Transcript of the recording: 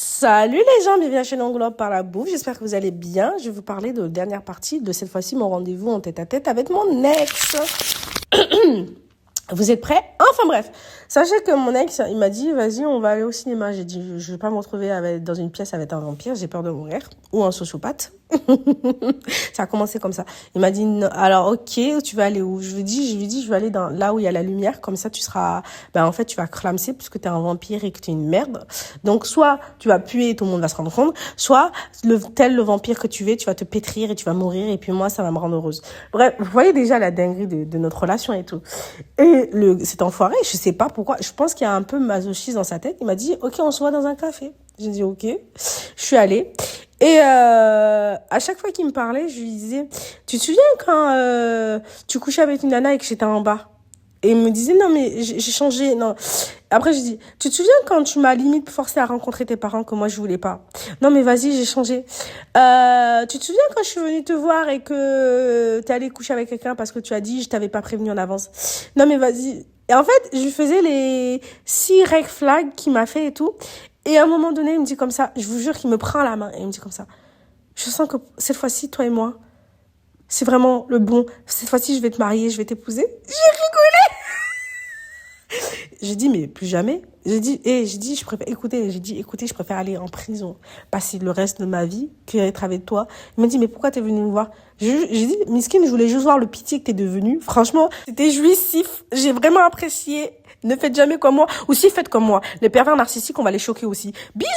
Salut les gens, bienvenue à la chaîne Anglobe par la bouffe. J'espère que vous allez bien. Je vais vous parler de la dernière partie de cette fois-ci, mon rendez-vous en tête-à-tête avec mon ex. Vous êtes prêts? Enfin bref, sachez que mon ex, il m'a dit, vas-y, on va aller au cinéma. J'ai dit, je vais pas me retrouver dans une pièce avec un vampire, j'ai peur de mourir. Ou un sociopathe. Ça a commencé comme ça. Il m'a dit, alors ok, tu vas aller où? Je lui dis, je vais aller là où il y a la lumière, comme ça tu seras, en fait tu vas clamser puisque t'es un vampire et que t'es une merde. Donc soit tu vas puer et tout le monde va se rendre compte, soit le vampire que tu es, tu vas te pétrir et tu vas mourir et puis moi ça va me rendre heureuse. Bref, vous voyez déjà la dinguerie de notre relation et tout. Et cet enfoiré, je sais pas pourquoi, je pense qu'il y a un peu masochisme dans sa tête. Il m'a dit, ok, on se voit dans un café. J'ai dit, ok. Je suis allée. Et à chaque fois qu'il me parlait, je lui disais, tu te souviens quand tu couchais avec une nana et que j'étais en bas? Et il me disait, non, mais j'ai changé. Non. Après, je dis, tu te souviens quand tu m'as limite forcé à rencontrer tes parents que moi, je voulais pas? Non, mais vas-y, j'ai changé. Tu te souviens quand je suis venue te voir et que t'es allé coucher avec quelqu'un parce que tu as dit, je t'avais pas prévenu en avance? Non, mais vas-y. Et en fait, je lui faisais les 6 red flags qu'il m'a fait et tout. Et à un moment donné, il me dit comme ça, je vous jure qu'il me prend la main et il me dit comme ça, je sens que cette fois-ci, toi et moi, c'est vraiment le bon. Cette fois-ci, je vais te marier, je vais t'épouser. J'ai rigolé. J'ai dit, mais plus jamais. Écoutez, je préfère aller en prison, passer le reste de ma vie qu'être avec toi. Il m'a dit, mais pourquoi t'es venu me voir? J'ai dit, Miskin, je voulais juste voir le pitié que t'es devenu. Franchement, c'était jouissif. J'ai vraiment apprécié. Ne faites jamais comme moi. Ou si faites comme moi. Les pervers narcissiques, on va les choquer aussi. Bisous!